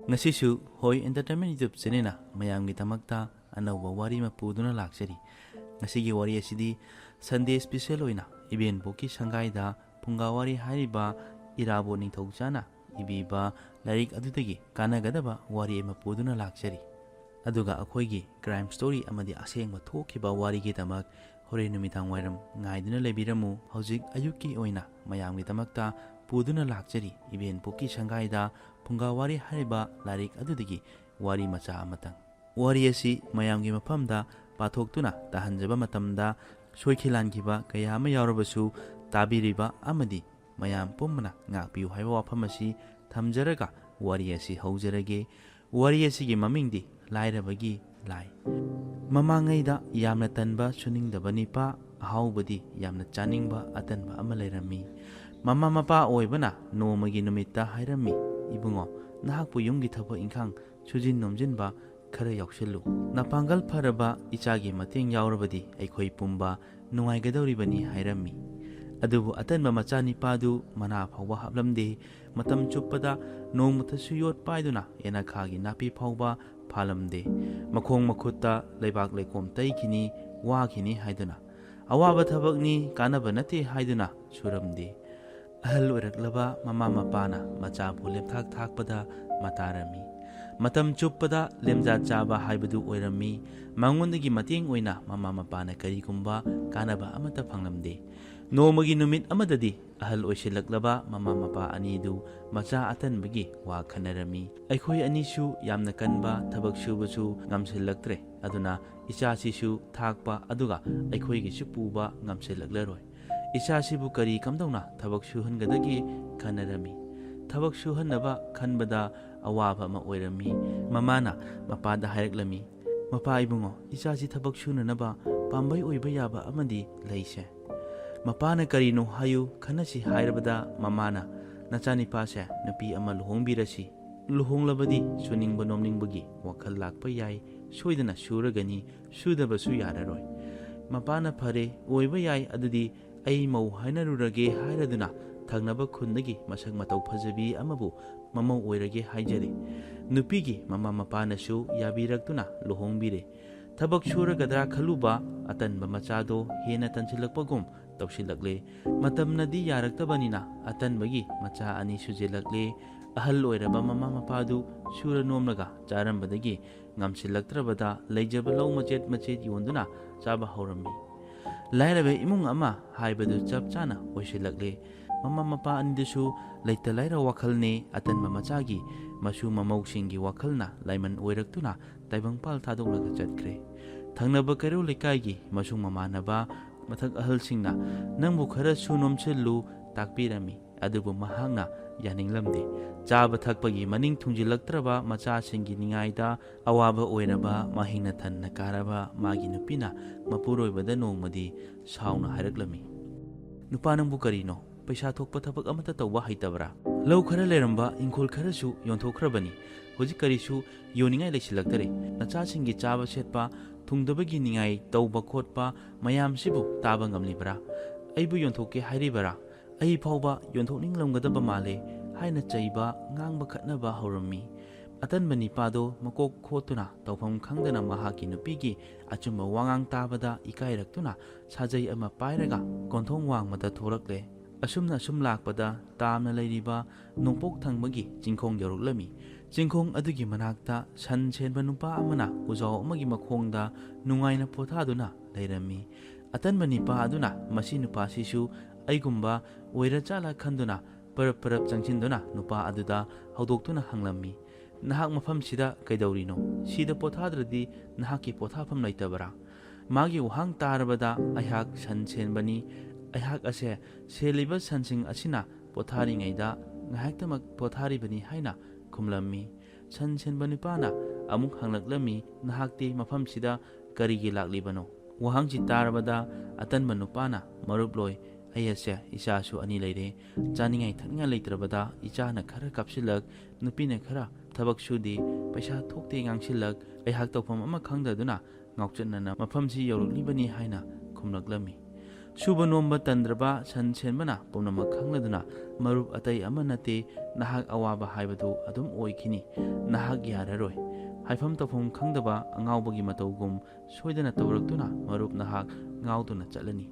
Ngasisu hoi entertainment YouTube channel mayamgi tamakta anauba wari mapuduna lakchari. Ngasigi wari asidi Sunday special oina iben boki sangaida punga wari hariba irabo ningthauchana ibiba larik adutagi kanagadaba wari mapuduna lakchari. Aduga akhoigi crime story amadi asengba thokiba wari gi tamak hore numitang wairam ngaiduna lebiramu hojik ayuki oina mayamgi tamakta puduna lakchari iben boki sangaida punga wari hariba larik adudagi wari macha amatang. Wari asi mayamgi mafamda pathoktuna tahanjaba matamda soikhilangiba kaya ama yaurabasu tabiriba amadi mayam pummana ngakpiu haiba wafam asi thamjaraga wari asi haujarage. Wari asigi mamingdi lairabagi lai. Mamangaida yamna tanba suningdaba nipa ahaubadi yamna chaningba atanba ama lairami. Mama mapa oibana nomagi numita hairami. Ibungo nahakpu yumgi thaba ingkhang chujin nomjinba khara yauksillu. Napangal pharaba ichagi mateng yaurabadi aikhoi pumba nungaigadoribani hairami. Adubu atanba macha nipadu mana phawba haplamde matam chuppada nongmuthasu yot paiduna enakhagi napi phawba phalamde makhong makhutta leibak leikom taikini wakini haiduna awaba thabakni kanaba nate haiduna suramde. Ahal oiraklaba mama mapana machabu lemthak thakpada matarami. Matam chuppada lemja chaba haibadu oirami. Mangondagi mateng oina mama mapana karigumba kanaba amata phanglamde. Nomagi numit amadadi ahal oisilaklaba mama mapa anidu macha atanbagi wa khanarami. Aikhoi anisu yamna kanba thabak subasu ngamsilaktre aduna ichasisu thakpa aduga aikhoigisu puba ngamsilaklaroi. Ichasibu kari kamdawna thabak suhangadagi khanarami. Thabak suhannaba khanbada awaba ma oirami. Mamana mapada hairaklami. Mapa ibungo ichasi thabak sunanaba pambai oiba yaba amadi leise. Mapana karino hayu khanasi hairabada mamana nachanipase nupi ama luhongbirasi. Luhonglabadi suningba nomningbagi wakhal lakpa yai soidana suragani sudabasu yararoi. Mapana phare oiba yai adudi ai mau hainarurage hairaduna thagnaba khundagi masak matau phajabi amabu mamau oirage haijare. Nupigi mama mapanasu yabiraktuna luhongbire. Thabak suragadra khaluba atanba machado hena tansilakpagum tawsilakle. Matamnadi yaraktabanina atanbagi macha ani sujilakle. Ahal oiraba mama mapadu sura nomlaga charambadagi ngamsilaktrabada leijaba law machet machet yonduna chaba haurammi. Lairabe imung ama haibadu chap chana oisilakle. Mama mapa anidasu leita laira wakhalne atanba machagi masu mamausingi wakhalna laiman oiraktuna taibangpal thadolaga chatkre. Thangnaba karo lekaigi masung mamanaba mathak ahalsingna nangbu khara sunomsillu takpirami adubu mahangna yaninglamde. Chaba thakpagi maning thungilaktraba machasingi ningaida awaba oiraba mahingna thanna karaba magi nupina mapuroibada nongmadi sauna hairaklami. Nupa nangbu karino paisa thokpa thabak amata tawba haitabra. Lau khara leramba ingkhol kharasu yonthokhrabani. Hojik karisu yoningai leisilaktare. Nachasingi chaba setpa thungdabagi ningai tawba khotpa mayam sibu taba ngamlibra. Aibu yonthokke hairibara. Ai phawba yonthokninglamgadaba male haina chaiba ngangba khatnaba haurammi. Atanba nipado makok khotuna tawpham khangdana mahaki nupigi achumba wangang tabada ikairaktuna sajai ama pairaga konthong wangmada thorakle. Asumna asum lakpada tamna leiriba nongpok thangbagi jingkhong yauruklami. Jingkhong adugi manakta san chenba nupa amana ujao amagi makhongda nungaina pothaduna leirami. Atanba nipa aduna masi nupa sisu aigumba oira chala khanduna parap parap changchinduna nupa aduda haudoktuna hanglammi. Nahak mafam sida kaidawrino sida pothadradi nahaki pothafam laitabara. Magi uhang tarabada ayhak san chenbani. Ayhak ase seliba sansing asina pothari ngaida ngahaktamak pothari bani haina kumlammi. San senba nupana amuk hanglaklami nahakti mafam sida karigi laklibano. Wahang tarabada atanba nupana maruploi ayase isasu ani leire. Chaningai thaknga leitrabada ichana khara kapsilak nupina khara thabak sudi paisa thokte ngangsilak ayhak tawpham ama khangdaduna ngauchanna mafamsi yauruklibani haina kumlaklami. ꯁꯨꯕ ꯅꯣꯝꯕ ꯇꯟꯗ꯭ꯔꯕ ꯁꯟ ꯁꯦꯟꯕꯅ ꯄꯨꯝꯅꯃꯛ ꯈꯪꯂꯗꯨꯅ ꯃꯔꯨꯞ ꯑꯇꯩ ꯑꯃ ꯅꯠꯇꯦ, ꯅꯍꯥꯛ ꯑꯋꯥꯕ ꯍꯥꯏꯕꯗꯨ ꯑꯗꯨꯝ ꯑꯣꯏꯈꯤꯅꯤ, ꯅꯍꯥꯛ ꯌꯥꯔꯔꯣꯏ꯫ ꯍꯥꯏꯐꯝ ꯇꯧꯐꯝ ꯈꯪꯗꯕ ꯑꯉꯥꯎꯕꯒꯤ ꯃꯇꯧꯒꯨꯝ ꯁꯣꯏꯗꯅ ꯇꯧꯔꯛꯇꯨꯅ ꯃꯔꯨꯞ ꯅꯍꯥꯛ ꯉꯥꯎꯗꯨꯅ ꯆꯠꯂꯅꯤ꯫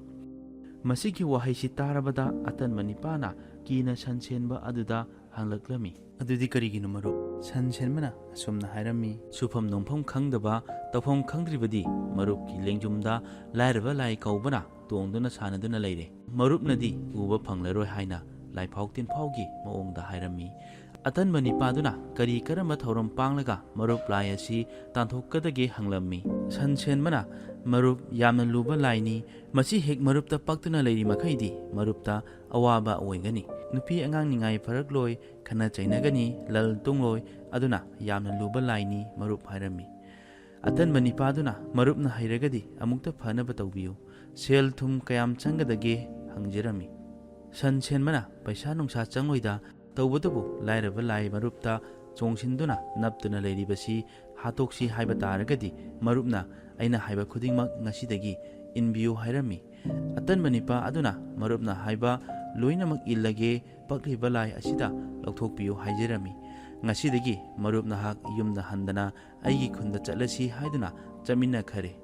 ꯃꯁꯤꯒꯤ ꯋꯥꯍꯩꯁꯤ ꯇꯥꯔꯕꯗ ꯑꯇꯟꯕ ꯅꯤꯄꯥꯅ ꯀꯤꯅ ꯁꯟ ꯁꯦꯟꯕ ꯑꯗꯨꯗ ꯍꯪꯂꯛꯂꯝꯃꯤ, ꯑꯗꯨꯗꯤ ꯀꯔꯤꯒꯤꯅꯣ ꯃꯔꯨꯞ? ꯁꯟ ꯁꯦꯟꯕꯅ ꯑꯁꯨꯝꯅ ꯍꯥꯏꯔꯝꯃꯤ, ꯁꯨꯐꯝ ꯅꯣꯝꯐꯝ ꯈꯪꯗꯕ, ꯇꯧꯐꯝ ꯈꯪꯗ꯭ꯔꯤꯕꯗꯤ ꯃꯔꯨꯞꯀꯤ ꯂꯦꯡꯖꯨꯝꯗ ꯂꯥꯏꯔꯕ ꯂꯥꯏ ꯀꯧꯕꯅ ꯇꯣꯡꯗꯨꯅ ꯁꯥꯟꯅꯗꯨꯅ ꯂꯩꯔꯦ꯫ ꯃꯔꯨꯞꯅꯗꯤ ꯎꯕ ꯐꯪꯂꯔꯣꯏ ꯍꯥꯏꯅ ꯂꯥꯏꯐꯥꯎ ꯇꯤꯟꯐꯥꯎꯒꯤ ꯃꯑꯣꯡꯗ ꯍꯥꯏꯔꯝꯃꯤ꯫ ꯑꯇꯟꯕ ꯅꯤꯄꯥꯗꯨꯅ ꯀꯔꯤ ꯀꯔꯝꯕ ꯊꯧꯔꯝ ꯄꯥꯡꯂꯒ ꯃꯔꯨꯞ ꯂꯥꯏ ꯑꯁꯤ ꯇꯥꯟꯊꯣꯛꯀꯗꯒꯦ ꯍꯪꯂꯝꯃꯤ꯫ ꯁꯟ ꯁꯦꯟꯕꯅ, ꯃꯔꯨꯞ ꯌꯥꯝꯅ ꯂꯨꯕ ꯂꯥꯏꯅꯤ, ꯃꯁꯤ ꯍꯦꯛ ꯃꯔꯨꯞꯇ ꯄꯛꯇꯨꯅ ꯂꯩꯔꯤ ꯃꯈꯩꯗꯤ ꯃꯔꯨꯞꯇ ꯑꯋꯥꯕ ꯑꯣꯏꯒꯅꯤ꯫ ꯅꯨꯄꯤ ꯑꯉꯥꯡ ꯅꯤꯡꯉꯥꯏ ꯐꯔꯛꯂꯣꯏ, ꯈꯟꯅ ꯆꯩꯅꯒꯅꯤ, ꯂꯜ ꯇꯨꯡꯂꯣꯏ, ꯑꯗꯨꯅ ꯌꯥꯝꯅ ꯂꯨꯕ ꯂꯥꯏꯅꯤ ꯃꯔꯨꯞ ꯍꯥꯏꯔꯝꯃꯤ꯫ ꯑꯇꯟꯕ ꯅꯤꯄꯥꯗꯨꯅ, ꯃꯔꯨꯞꯅ ꯍꯩꯔꯒꯗꯤ ꯑꯃꯨꯛꯇ ꯐꯅꯕ ꯇꯧꯕꯤꯌꯨ, ꯁꯦꯜ ꯊꯨꯝ ꯀꯌꯥꯝ ꯆꯪꯒꯗꯒꯦ ꯍꯪꯖꯔꯝꯃꯤ꯫ ꯁꯟ ꯁꯦꯟꯕꯅ, ꯄꯩꯁꯥ ꯅꯨꯡꯁꯥ ꯆꯪꯂꯣꯏꯗ, ꯇꯧꯕꯇꯕꯨ ꯂꯥꯏꯔꯕ ꯂꯥꯏ ꯃꯔꯨꯞꯇ ꯆꯣꯡꯁꯤꯟꯗꯨꯅ ꯅꯞꯇꯨꯅ ꯂꯩꯔꯤꯕꯁꯤ ꯍꯥꯠꯇꯣꯛꯁꯤ ꯍꯥꯏꯕ ꯇꯥꯔꯒꯗꯤ ꯃꯔꯨꯞꯅ ꯑꯩꯅ ꯍꯥꯏꯕ ꯈꯨꯗꯤꯡꯃꯛ ꯉꯁꯤꯗꯒꯤ ꯏꯟꯕꯤꯌꯨ ꯍꯥꯏꯔꯝꯃꯤ꯫ ꯑꯇꯟꯕ ꯅꯤꯄꯥ ꯑꯗꯨꯅ, ꯃꯔꯨꯞꯅ ꯍꯥꯏꯕ ꯂꯣꯏꯅꯃꯛ ꯏꯜꯂꯒꯦ, ꯄꯛꯂꯤꯕ ꯂꯥꯏ ꯑꯁꯤꯗ ꯂꯧꯊꯣꯛꯄꯤꯌꯨ ꯍꯥꯏꯖꯔꯝꯃꯤ꯫ ꯉꯁꯤꯗꯒꯤ ꯃꯔꯨꯞ ꯅꯍꯥꯛ ꯌꯨꯝꯗ ꯍꯟꯗꯅ ꯑꯩꯒꯤ ꯈꯨꯟꯗ ꯆꯠꯂꯁꯤ ꯍꯥꯏꯗꯨꯅ ꯆꯠꯃꯤꯟꯅꯈꯔꯦ꯫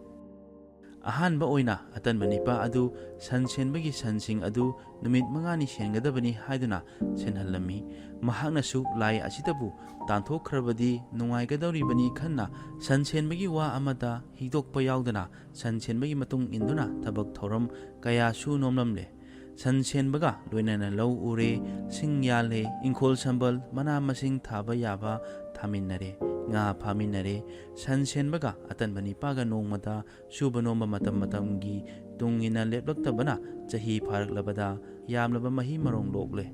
ꯑꯍꯥꯟꯕ ꯑꯣꯏꯅ ꯑꯇꯟꯕ ꯅꯤꯄꯥ ꯑꯗꯨ ꯁꯟ ꯁꯦꯟꯕꯒꯤ ꯁꯟꯁꯤꯡ ꯑꯗꯨ ꯅꯨꯃꯤꯠ 5ꯅꯤ ꯁꯦꯟꯒꯗꯕꯅꯤ ꯍꯥꯏꯗꯨꯅ ꯁꯦꯟꯍꯜꯂꯝꯃꯤ꯫ ꯃꯍꯥꯛꯅꯁꯨ ꯂꯥꯏ ꯑꯁꯤꯗꯕꯨ ꯇꯥꯟꯊꯣꯛꯈ꯭ꯔꯕꯗꯤ ꯅꯨꯡꯉꯥꯏꯒꯗꯧꯔꯤꯕꯅꯤ ꯈꯟꯅ ꯁꯟ ꯁꯦꯟꯕꯒꯤ ꯋꯥ ꯑꯃꯇ ꯍꯤꯛꯇꯣꯛꯄ ꯌꯥꯎꯗꯅ ꯁꯟ ꯁꯦꯟꯕꯒꯤ ꯃꯇꯨꯡ ꯏꯟꯗꯨꯅ ꯊꯕꯛ ꯊꯧꯔꯝ ꯀꯌꯥ ꯁꯨ ꯅꯣꯝꯂꯝꯂꯦ꯫ ꯁꯟ ꯁꯦꯟꯕꯒ ꯂꯣꯏꯅꯅ ꯂꯧ ꯎꯔꯦ, ꯁꯤꯡ ꯌꯥꯜꯂꯦ, ꯏꯪꯈꯣꯜ ꯁꯝꯕꯜ ꯃꯅꯥ ꯃꯁꯤꯡ ꯊꯥꯕ ꯌꯥꯕ ꯊꯥꯃꯤꯟꯅꯔꯦ, ꯉꯥ ꯐꯥꯃꯤꯟꯅꯔꯦ꯫ ꯁꯟ ꯁꯦꯟꯕꯒ ꯑꯇꯟꯕ ꯅꯤꯄꯥꯒ ꯅꯣꯡꯃꯗ ꯁꯨꯕ ꯅꯣꯝꯕ ꯃꯇꯝ ꯃꯇꯝꯒꯤ ꯇꯨꯡ ꯏꯟꯅ ꯂꯦꯞꯂꯛꯇꯕꯅ ꯆꯍꯤ ꯐꯥꯔꯛꯂꯕꯗ ꯌꯥꯝꯂꯕ ꯃꯍꯩ ꯃꯔꯣꯡ ꯂꯣꯛꯂꯦ꯫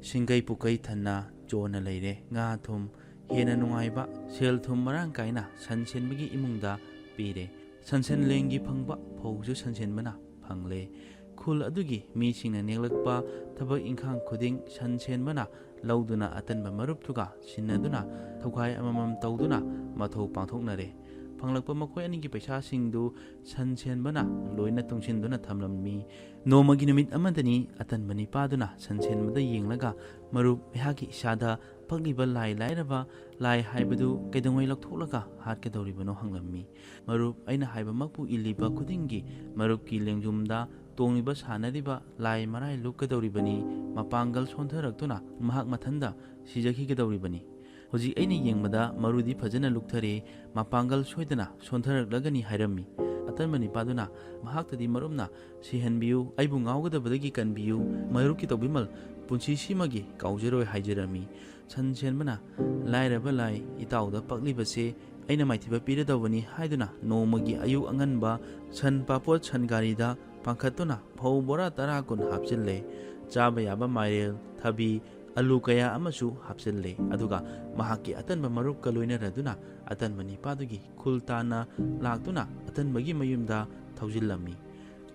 ꯁꯤꯡꯒꯩ ꯄꯨꯀꯩ ꯊꯟꯅ ꯆꯣꯟꯅ ꯂꯩꯔꯦ꯫ ꯉꯥ ꯊꯨꯝ, ꯍꯦꯟꯅ ꯅꯨꯡꯉꯥꯏꯕ, ꯁꯦꯜ ꯊꯨꯝ ꯃꯔꯥꯡ ꯀꯥꯏꯅ ꯁꯟ ꯁꯦꯟꯕꯒꯤ ꯏꯃꯨꯡꯗ ꯄꯤꯔꯦ꯫ ꯁꯟꯁꯦꯟꯂꯦꯡꯒꯤ ꯐꯪꯕ ꯐꯧꯁꯨ ꯁꯟ ꯁꯦꯟꯕꯅ ꯐꯪꯂꯦ꯫ ꯈꯨꯜ ꯑꯗꯨꯒꯤ ꯃꯤꯁꯤꯡꯅ ꯅꯦꯛꯂꯛꯄ ꯊꯕꯛ ꯏꯪꯈꯥꯡ ꯈꯨꯗꯤꯡ ꯁꯟ ꯁꯦꯟꯕꯅ ꯂꯧꯗꯨꯅ ꯑꯇꯟꯕ ꯃꯔꯨꯞꯇꯨꯒ ꯁꯤꯟꯅꯗꯨꯅ ꯊꯧꯈꯥꯏ ꯑꯃꯃꯝ ꯇꯧꯗꯨꯅ ꯃꯊꯧ ꯄꯥꯡꯊꯣꯛꯅꯔꯦ꯫ ꯐꯪꯂꯛꯄ ꯃꯈꯣꯏ ꯑꯅꯤꯒꯤ ꯄꯩꯁꯥꯁꯤꯡꯗꯨ ꯁꯟ ꯁꯦꯟꯕꯅ ꯂꯣꯏꯅ ꯇꯨꯡꯁꯤꯟꯗꯨꯅ ꯊꯝꯂꯝꯃꯤ꯫ ꯅꯣꯡꯃꯒꯤ ꯅꯨꯃꯤꯠ ꯑꯃꯗꯅꯤ ꯑꯇꯟꯕ ꯅꯤꯄꯥꯗꯨꯅ ꯁꯟ ꯁꯦꯟꯕꯗ ꯌꯦꯡꯂꯒ, ꯃꯔꯨꯞ, ꯑꯩꯍꯥꯛꯀꯤ ꯏꯁꯥꯗ ꯄꯛꯂꯤꯕ ꯂꯥꯏ ꯂꯥꯏꯔꯕ ꯂꯥꯏ ꯍꯥꯏꯕꯗꯨ ꯀꯩꯗꯧꯉꯩ ꯂꯧꯊꯣꯛꯂꯒ ꯍꯥꯠꯀꯗꯧꯔꯤꯕꯅꯣ ꯍꯪꯂꯝꯃꯤ꯫ ꯃꯔꯨꯞ, ꯑꯩꯅ ꯍꯥꯏꯕꯃꯛꯄꯨ ꯏꯜꯂꯤꯕ ꯈꯨꯗꯤꯡꯒꯤ ꯃꯔꯨꯞꯀꯤ ꯂꯦꯡꯖꯨꯝꯗ ꯇꯣꯡꯂꯤꯕ ꯁꯥꯟꯅꯔꯤꯕ ꯂꯥꯏ ꯃꯔꯥꯏ ꯂꯨꯞꯀꯗꯧꯔꯤꯕꯅꯤ, ꯃꯄꯥꯡꯒꯜ ꯁꯣꯟꯊꯔꯛꯇꯨꯅ ꯃꯍꯥꯛ ꯃꯊꯟꯗ ꯁꯤꯖꯈꯤꯒꯗꯧꯔꯤꯕꯅꯤ꯫ ꯍꯧꯖꯤꯛ ꯑꯩꯅ ꯌꯦꯡꯕꯗ ꯃꯔꯨꯗꯤ ꯐꯖꯅ ꯂꯨꯞꯊꯔꯦ, ꯃꯄꯥꯡꯒꯜ ꯁꯣꯏꯗꯅ ꯁꯣꯟꯊꯔꯛꯂꯒꯅꯤ ꯍꯥꯏꯔꯝꯃꯤ꯫ ꯑꯇꯟꯕ ꯅꯤꯄꯥꯗꯨꯅ, ꯃꯍꯥꯛꯇꯗꯤ ꯃꯔꯨꯞꯅ ꯁꯤꯍꯟꯕꯤꯌꯨ, ꯑꯩꯕꯨ ꯉꯥꯎꯒꯗꯕꯗꯒꯤ ꯀꯟꯕꯤꯌꯨ, ꯃꯔꯨꯞꯀꯤ ꯇꯧꯕꯤꯃꯜ ꯄꯨꯟꯁꯤꯁꯤꯃꯒꯤ ꯀꯥꯎꯖꯔꯣꯏ ꯍꯥꯏꯖꯔꯝꯃꯤ꯫ ꯁꯟ ꯁꯦꯟꯕꯅ, ꯂꯥꯏꯔꯕ ꯂꯥꯏ ꯏꯇꯥꯎꯗ ꯄꯛꯂꯤꯕꯁꯦ ꯑꯩꯅ ꯃꯥꯏꯊꯤꯕ ꯄꯤꯔꯗꯧꯕꯅꯤ ꯍꯥꯏꯗꯨꯅ ꯅꯣꯡꯃꯒꯤ ꯑꯌꯨꯛ ꯑꯉꯟꯕ ꯁꯟ ꯄꯥꯄꯣꯠ ꯁꯟ ꯒꯥꯔꯤꯗ ꯄꯥꯡꯈꯠꯇꯨꯅ ꯐꯧ ꯕꯣꯔꯥ 10 ꯀꯨꯟ ꯍꯥꯞꯆꯤꯜꯂꯦ꯫ ꯆꯥꯕ ꯌꯥꯕ ꯃꯥꯏꯔꯦꯜ, ꯊꯕꯤ, ꯑꯂꯨ ꯀꯌꯥ ꯑꯃꯁꯨ ꯍꯥꯞꯆꯤꯜꯂꯦ꯫ ꯑꯗꯨꯒ ꯃꯍꯥꯛꯀꯤ ꯑꯇꯟꯕ ꯃꯔꯨꯞꯀ ꯂꯣꯏꯅꯔꯗꯨꯅ ꯑꯇꯟꯕ ꯅꯤꯄꯥꯗꯨꯒꯤ ꯈꯨꯜ ꯇꯥꯟꯅ ꯂꯥꯛꯇꯨꯅ ꯑꯇꯟꯕꯒꯤ ꯃꯌꯨꯝꯗ ꯊꯧꯖꯤꯜꯂꯝꯃꯤ꯫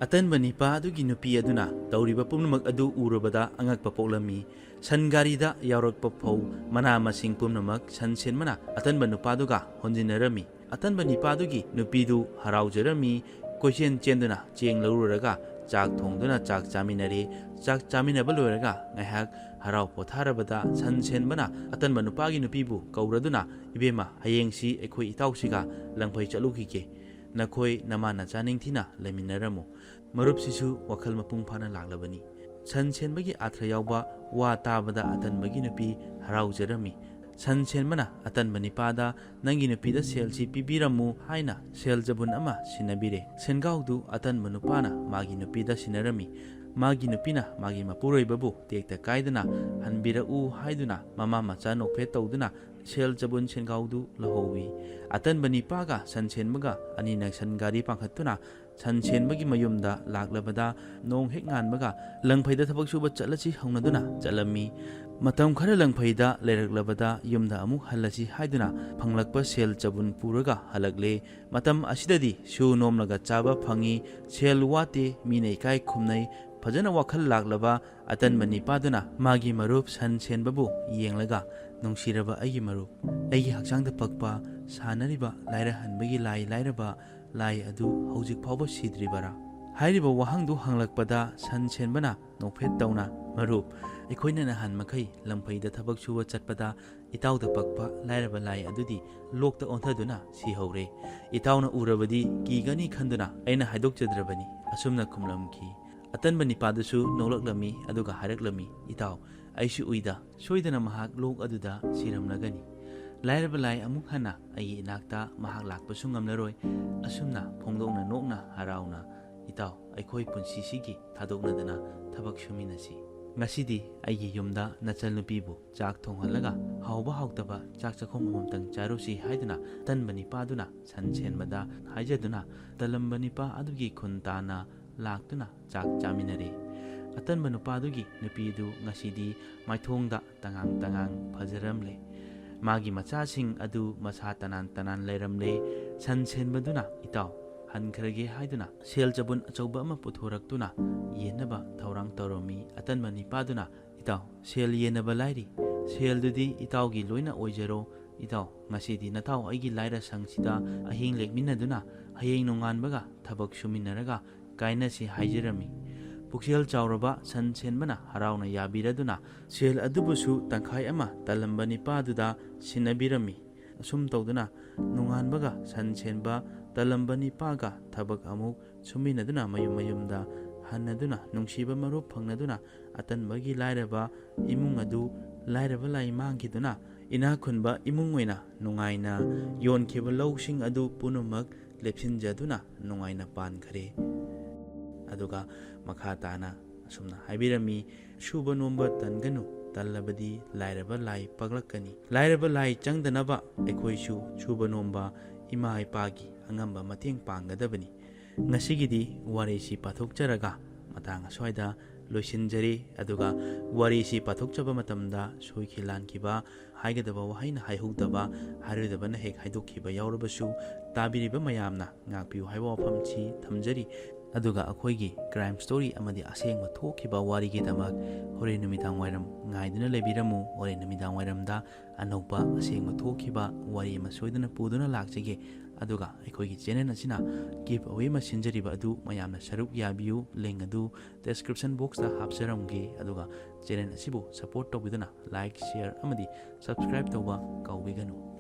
ꯑꯇꯟꯕ ꯅꯤꯄꯥ ꯑꯗꯨꯒꯤ ꯅꯨꯄꯤ ꯑꯗꯨꯅ ꯇꯧꯔꯤꯕ ꯄꯨꯝꯅꯃꯛ ꯑꯗꯨ ꯎꯔꯨꯕꯗ ꯑꯉꯛꯄ ꯄꯣꯛꯂꯝꯃꯤ꯫ ꯁꯟ ꯒꯥꯔꯤꯗ ꯌꯥꯎꯔꯛꯄ ꯐꯧ, ꯃꯅꯥ ꯃꯁꯤꯡ ꯄꯨꯝꯅꯃꯛ ꯁꯟ ꯁꯦꯟꯕꯅ ꯑꯇꯟꯕ ꯅꯨꯄꯥꯗꯨꯒ ꯍꯣꯟꯖꯤꯟꯅꯔꯝꯃꯤ꯫ ꯑꯇꯟꯕ ꯅꯤꯄꯥꯗꯨꯒꯤ ꯅꯨꯄꯤꯗꯨ ꯍꯔꯥꯎꯖꯔꯝꯃꯤ꯫ ꯀꯣꯏꯆꯦꯟ ꯆꯦꯟꯗꯨꯅ ꯆꯦꯡ ꯂꯧꯔꯨꯔꯒ ꯆꯥꯛ ꯊꯣꯡꯗꯨꯅ ꯆꯥꯛ ꯆꯥꯃꯤꯟꯅꯔꯦ꯫ ꯆꯥꯛ ꯆꯥꯃꯤꯟꯅꯕ ꯂꯣꯏꯔꯒ ꯉꯥꯏꯍꯥꯛ ꯍꯔꯥꯎ ꯄꯣꯊꯥꯔꯕꯗ ꯁꯟ ꯁꯦꯟꯕꯅ ꯑꯇꯟꯕ ꯅꯨꯄꯥꯒꯤ ꯅꯨꯄꯤꯕꯨ ꯀꯧꯔꯗꯨꯅ, ꯏꯕꯦꯝꯃ, ꯍꯌꯦꯡꯁꯤ ꯑꯩꯈꯣꯏ ꯏꯇꯥꯎꯁꯤꯒ ꯂꯪꯐꯩ ꯆꯠꯂꯨꯈꯤꯒꯦ, ꯅꯈꯣꯏ ꯅꯃꯥ ꯅꯆꯥ ꯅꯤꯡꯊꯤꯅ ꯂꯩꯃꯤꯟꯅꯔꯝꯃꯨ, ꯃꯔꯨꯞꯁꯤꯁꯨ ꯋꯥꯈꯜ ꯃꯄꯨꯡ ꯐꯥꯅ ꯂꯥꯛꯂꯕꯅꯤ꯫ ꯁꯟ ꯁꯦꯟꯕꯒꯤ ꯑꯥꯊ꯭ꯔ ꯌꯥꯎꯕ ꯋꯥ ꯇꯥꯕꯗ ꯑꯇꯟꯕꯒꯤ ꯅꯨꯄꯤ ꯍꯔꯥꯎꯖꯔꯝꯃꯤ꯫ ꯁꯟ ꯁꯦꯟꯕꯅ ꯑꯇꯟꯕ ꯅꯤꯄꯥꯗ ꯅꯪꯒꯤ ꯅꯨꯄꯤꯗ ꯁꯦꯜꯁꯤ ꯄꯤꯕꯤꯔꯝꯃꯨ ꯍꯥꯏꯅ ꯁꯦꯜ ꯆꯕꯨꯟ ꯑꯃ ꯁꯤꯟꯅꯕꯤꯔꯦ꯫ ꯁꯦꯟꯒꯥꯎꯗꯨ ꯑꯇꯟꯕ ꯅꯨꯄꯥꯅ ꯃꯥꯒꯤ ꯅꯨꯄꯤꯗ ꯁꯤꯟꯅꯔꯝꯃꯤ꯫ ꯃꯥꯒꯤ ꯅꯨꯄꯤꯅ ꯃꯥꯒꯤ ꯃꯄꯨꯔꯣꯏꯕꯕꯨ ꯇꯦꯛꯇ ꯀꯥꯏꯗꯅ ꯍꯟꯕꯤꯔꯛꯎ ꯍꯥꯏꯗꯨꯅ ꯃꯃꯥ ꯃꯆꯥ ꯅꯣꯛꯐꯦꯠ ꯇꯧꯗꯨꯅ ꯁꯦꯜ ꯆꯕꯨꯟ ꯁꯦꯟꯒꯥꯎꯗꯨ ꯂꯧꯍꯧꯏ꯫ ꯑꯇꯟꯕ ꯅꯤꯄꯥꯒ ꯁꯟ ꯁꯦꯟꯕꯒ ꯑꯅꯤꯅ ꯁꯟ ꯒꯥꯔꯤ ꯄꯥꯡꯈꯠꯇꯨꯅ ꯁꯟ ꯁꯦꯟꯕꯒꯤ ꯃꯌꯨꯝꯗ ꯂꯥꯛꯂꯕꯗ ꯅꯣꯡ ꯍꯦꯛ ꯉꯥꯟꯕꯒ ꯂꯪꯐꯩꯗ ꯊꯕꯛ ꯁꯨꯕ ꯆꯠꯂꯁꯤ ꯍꯧꯅꯗꯨꯅ ꯆꯠꯂꯝꯃꯤ꯫ ꯃꯇꯝ ꯈꯔ ꯂꯪꯐꯩꯗ ꯂꯩꯔꯛꯂꯕꯗ ꯌꯨꯝꯗ ꯑꯃꯨꯛ ꯍꯜꯂꯁꯤ ꯍꯥꯏꯗꯨꯅ ꯐꯪꯂꯛꯄ ꯁꯦꯜ ꯆꯕꯨꯟ ꯄꯨꯔꯒ ꯍꯜꯂꯛꯂꯦ꯫ ꯃꯇꯝ ꯑꯁꯤꯗꯗꯤ ꯁꯨ ꯅꯣꯝꯂꯒ ꯆꯥꯕ ꯐꯪꯏ, ꯁꯦꯜ ꯋꯥꯠꯇꯦ, ꯃꯤꯅ ꯏꯀꯥꯏ ꯈꯨꯝꯅꯩ꯫ ꯐꯖꯅ ꯋꯥꯈꯜ ꯂꯥꯛꯂꯕ ꯑꯇꯟꯕ ꯅꯤꯄꯥꯗꯨꯅ ꯃꯥꯒꯤ ꯃꯔꯨꯞ ꯁꯟ ꯁꯦꯟꯕꯕꯨ ꯌꯦꯡꯂꯒ, ꯅꯨꯡꯁꯤꯔꯕ ꯑꯩꯒꯤ ꯃꯔꯨꯞ, ꯑꯩꯒꯤ ꯍꯛꯆꯥꯡꯗ ꯄꯛꯄ ꯁꯥꯟꯅꯔꯤꯕ ꯂꯥꯏꯔꯍꯟꯕꯒꯤ ꯂꯥꯏ ꯂꯥꯏꯔꯕ ꯂꯥꯏ ꯑꯗꯨ ꯍꯧꯖꯤꯛ ꯐꯥꯎꯕ ꯁꯤꯗ꯭ꯔꯤꯕꯔꯥ ꯍꯥꯏꯔꯤꯕ ꯋꯥꯍꯪꯗꯨ ꯍꯪꯂꯛꯄꯗ ꯁꯟ ꯁꯦꯟꯕꯅ ꯅꯣꯛꯐꯦꯠ ꯇꯧꯅ ꯃꯔꯨꯞ ꯑꯩꯈꯣꯏꯅ ꯅꯍꯥꯟ ꯃꯈꯩ ꯂꯝꯐꯩꯗ ꯊꯕꯛ ꯁꯨꯕ ꯆꯠꯄꯗ ꯏꯇꯥꯎꯗ ꯄꯛꯄ ꯂꯥꯏꯔꯕ ꯂꯥꯏ ꯑꯗꯨꯗꯤ ꯂꯣꯛꯇ ꯑꯣꯟꯊꯗꯨꯅ ꯁꯤꯍꯧꯔꯦ ꯏꯇꯥꯎꯅ ꯎꯔꯕꯗꯤ ꯀꯤꯒꯅꯤ ꯈꯟꯗꯨꯅ ꯑꯩꯅ ꯍꯥꯏꯗꯣꯛꯆꯗ꯭ꯔꯕꯅꯤ ꯑꯁꯨꯝꯅ ꯈꯨꯝꯂꯝꯈꯤ ꯑꯇꯟꯕ ꯅꯤꯄꯥꯗꯨꯁꯨ ꯅꯣꯛꯂꯛꯂꯝꯃꯤ ꯑꯗꯨꯒ ꯍꯥꯏꯔꯛꯂꯝꯃꯤ ꯏꯇꯥꯎ ꯑꯩꯁꯨ ꯎꯏꯗ ꯁꯣꯏꯗꯅ ꯃꯍꯥꯛ ꯂꯣꯛ ꯑꯗꯨꯗ ꯁꯤꯔꯝꯂꯒꯅꯤ ꯂꯥꯏꯔꯕ ꯂꯥꯏ ꯑꯃꯨꯛ ꯍꯟꯅ ꯑꯩꯒꯤ ꯏꯅꯥꯛꯇ ꯃꯍꯥꯛ ꯂꯥꯛꯄꯁꯨ ꯉꯝꯂꯔꯣꯏ ꯑꯁꯨꯝꯅ ꯐꯣꯡꯗꯣꯛꯅ ꯅꯣꯛꯅ ꯍꯔꯥꯎꯅ ꯏꯇꯥꯎ ꯑꯩꯈꯣꯏ ꯄꯨꯟꯁꯤꯁꯤꯒꯤ ꯊꯥꯗꯣꯛꯅꯗꯅ ꯊꯕꯛ ꯁꯨꯃꯤꯟꯅꯁꯤ ꯉꯁꯤꯗꯤ ꯑꯩꯒꯤ ꯌꯨꯝꯗ ꯅꯆꯜꯅꯨꯄꯤꯕꯨ ꯆꯥꯛ ꯊꯣꯡꯍꯜꯂꯒ ꯍꯥꯎꯕ ꯍꯥꯎꯇꯕ ꯆꯥꯛ ꯆꯥꯛꯈꯨꯝ ꯑꯃꯃꯝꯇꯪ ꯆꯥꯔꯨꯁꯤ ꯍꯥꯏꯗꯨꯅ ꯇꯟꯕ ꯅꯤꯄꯥꯗꯨꯅ ꯁꯟ ꯁꯦꯟꯕꯗ ꯍꯥꯏꯖꯗꯨꯅ ꯇꯜꯂꯝꯕ ꯅꯤꯄꯥ ꯑꯗꯨꯒꯤ ꯈꯨꯟ ꯇꯥꯅ ꯂꯥꯛꯇꯨꯅ ꯆꯥꯛ ꯆꯥꯃꯤꯟꯅꯔꯦ ꯑꯇꯟꯕ ꯅꯨꯄꯥꯗꯨꯒꯤ ꯅꯨꯄꯤꯗꯨ ꯉꯁꯤꯗꯤ ꯃꯥꯏꯊꯣꯡꯗ ꯇꯉꯥꯡ ꯇꯉꯥꯡ ꯐꯖꯔꯝꯂꯦ ꯃꯥꯒꯤ ꯃꯆꯥꯁꯤꯡ ꯑꯗꯨ ꯃꯁꯥ ꯇꯅꯥꯟ ꯇꯅꯥꯟ ꯂꯩꯔꯝꯂꯦ ꯁꯟ ꯁꯦꯟꯕꯗꯨꯅ ꯏꯇꯥꯎ ꯍꯟꯈ꯭ꯔꯒꯦ ꯍꯥꯏꯗꯨꯅ ꯁꯦꯜ ꯆꯕꯨꯟ ꯑꯆꯧꯕ ꯑꯃ ꯄꯨꯊꯣꯔꯛꯇꯨꯅ ꯌꯦꯟꯅꯕ ꯊꯧꯔꯥꯡ ꯇꯧꯔꯝꯃꯤ ꯑꯇꯟꯕ ꯅꯤꯄꯥꯗꯨꯅ ꯏꯇꯥꯎ ꯁꯦꯜ ꯌꯦꯟꯅꯕ ꯂꯥꯏꯔꯤ ꯁꯦꯜꯗꯨꯗꯤ ꯏꯇꯥꯎꯒꯤ ꯂꯣꯏꯅ ꯑꯣꯏꯖꯔꯣ ꯏꯇꯥꯎ ꯉꯁꯤꯗꯤ ꯅꯇꯥꯎ ꯑꯩꯒꯤ ꯂꯥꯏꯔꯁꯪꯁꯤꯗ ꯑꯍꯤꯡ ꯂꯦꯛꯃꯤꯟꯅꯗꯨꯅ ꯍꯌꯦꯡ ꯅꯣꯡꯉꯥꯟꯕꯒ ꯊꯕꯛ ꯁꯨꯃꯤꯟꯅꯔꯒ ꯀꯥꯏꯅꯁꯤ ꯍꯥꯏꯖꯔꯝꯃꯤ ꯄꯨꯛꯆꯦꯜ ꯆꯥꯎꯔꯕ ꯁꯟ ꯁꯦꯟꯕꯅ ꯍꯔꯥꯎꯅ ꯌꯥꯕꯤꯔꯗꯨꯅ ꯁꯦꯜ ꯑꯗꯨꯕꯨꯁꯨ ꯇꯪꯈꯥꯏ ꯑꯃ ꯇꯜꯂꯝꯕ ꯅꯤꯄꯥꯗꯨꯗ ꯁꯤꯟꯅꯕꯤꯔꯝꯃꯤ ꯑꯁꯨꯝ ꯇꯧꯗꯨꯅ ꯅꯣꯡꯉꯥꯟꯕꯒ ꯁꯟ ꯁꯦꯟꯕ ꯇꯜꯂꯝꯕ ꯅꯤꯄꯥꯒ ꯊꯕꯛ ꯑꯃꯨꯛ ꯁꯨꯃꯤꯟꯅꯗꯨꯅ ꯃꯌꯨꯝ ꯃꯌꯨꯝꯗ ꯍꯟꯅꯗꯨꯅ ꯅꯨꯡꯁꯤꯕ ꯃꯔꯨꯞ ꯐꯪꯅꯗꯨꯅ ꯑꯇꯟꯕꯒꯤ ꯂꯥꯏꯔꯕ ꯏꯃꯨꯡ ꯑꯗꯨ ꯂꯥꯏꯔꯕ ꯂꯥꯏ ꯃꯥꯡꯈꯤꯗꯨꯅ ꯏꯅꯥꯛ ꯈꯨꯟꯕ ꯏꯃꯨꯡ ꯑꯣꯏꯅ ꯅꯨꯡꯉꯥꯏꯅ ꯌꯣꯟꯈꯤꯕ ꯂꯧꯁꯤꯡ ꯑꯗꯨ ꯄꯨꯝꯅꯃꯛ ꯂꯦꯞꯁꯤꯟꯖꯗꯨꯅ ꯅꯨꯡꯉꯥꯏꯅ ꯄꯥꯟꯈꯔꯦ ꯑꯗꯨꯒ ꯃꯈꯥ ꯇꯥꯅ ꯑꯁꯨꯝꯅ ꯍꯥꯏꯕꯤꯔꯝꯃꯤ ꯁꯨꯕ ꯅꯣꯝꯕ ꯇꯟꯒꯅꯨ ꯇꯜꯂꯕꯗꯤ ꯂꯥꯏꯔꯕ ꯂꯥꯏ ꯄꯛꯂꯛꯀꯅꯤ ꯂꯥꯏꯔꯕ ꯂꯥꯏ ꯆꯪꯗꯅꯕ ꯑꯩꯈꯣꯏꯁꯨ ꯁꯨꯕ ꯅꯣꯝꯕ ꯏꯃꯥ ꯏꯄꯥꯒꯤ ꯑꯉꯝꯕ ꯃꯇꯦꯡ ꯄꯥꯡꯒꯗꯕꯅꯤ ꯉꯁꯤꯒꯤꯗꯤ ꯋꯥꯔꯤꯁꯤ ꯄꯥꯊꯣꯛꯆꯔꯒ ꯃꯇꯥꯡ ꯑꯁ꯭ꯋꯥꯏꯗ ꯂꯣꯏꯁꯤꯟꯖꯔꯤ ꯑꯗꯨꯒ ꯋꯥꯔꯤꯁꯤ ꯄꯥꯊꯣꯛꯆꯕ ꯃꯇꯝꯗ ꯁꯣꯏꯈꯤ ꯂꯥꯟꯈꯤꯕ ꯍꯥꯏꯒꯗꯕ ꯋꯥꯍꯩꯅ ꯍꯥꯏꯍꯧꯗꯕ ꯍꯥꯏꯔꯣꯏꯗꯕꯅ ꯍꯦꯛ ꯍꯥꯏꯗꯣꯛꯈꯤꯕ ꯌꯥꯎꯔꯕꯁꯨ ꯇꯥꯕꯤꯔꯤꯕ ꯃꯌꯥꯝꯅ ꯉꯥꯛꯄꯤꯌꯨ ꯍꯥꯏꯕ ꯋꯥꯐꯝꯁꯤ ꯊꯝꯖꯔꯤ ꯑꯗꯨꯒ ꯑꯩꯈꯣꯏꯒꯤ ꯀ꯭ꯔꯥꯏꯝ ꯁ꯭ꯇꯣꯔꯤ ꯑꯃꯗꯤ ꯑꯁꯦꯡꯕ ꯊꯣꯛꯈꯤꯕ ꯋꯥꯔꯤꯒꯤꯗꯃꯛ ꯍꯣꯔꯦꯟ ꯅꯨꯃꯤꯗꯥꯡ ꯋꯥꯏꯔꯝ ꯉꯥꯏꯗꯨꯅ ꯂꯩꯕꯤꯔꯝꯃꯨ ꯍꯣꯔꯦꯟ ꯅꯨꯃꯤꯗꯥꯡ ꯋꯥꯏꯔꯝꯗ ꯑꯅꯧꯕ ꯑꯁꯦꯡꯕ ꯊꯣꯛꯈꯤꯕ ꯋꯥꯔꯤ ꯑꯃ ꯁꯣꯏꯗꯅ ꯄꯨꯗꯨꯅ ꯂꯥꯛꯆꯒꯦ ꯑꯗꯨꯒ ꯑꯩꯈꯣꯏꯒꯤ ꯆꯦꯅꯦꯜ ꯑꯁꯤꯅ ꯒꯤꯐ ꯑꯋꯦ ꯑꯃ ꯁꯤꯟꯖꯔꯤꯕ ꯑꯗꯨ ꯃꯌꯥꯝꯅ ꯁꯔꯨꯛ ꯌꯥꯕꯤꯌꯨ ꯂꯤꯡ ꯑꯗꯨ ꯗꯦꯁꯀ꯭ꯔꯤꯞꯁꯟ ꯕꯣꯛꯁꯇ ꯍꯥꯞꯆꯔꯝꯒꯦ ꯑꯗꯨꯒ ꯆꯦꯅꯦꯜ ꯑꯁꯤꯕꯨ ꯁꯄꯣꯔꯠ ꯇꯧꯕꯤꯗꯨꯅ ꯂꯥꯏꯛ ꯁꯤꯌꯔ ꯑꯃꯗꯤ ꯁꯕꯁꯀ꯭ꯔꯥꯏꯕ ꯇꯧꯕ ꯀꯥꯎꯕꯤꯒꯅꯨ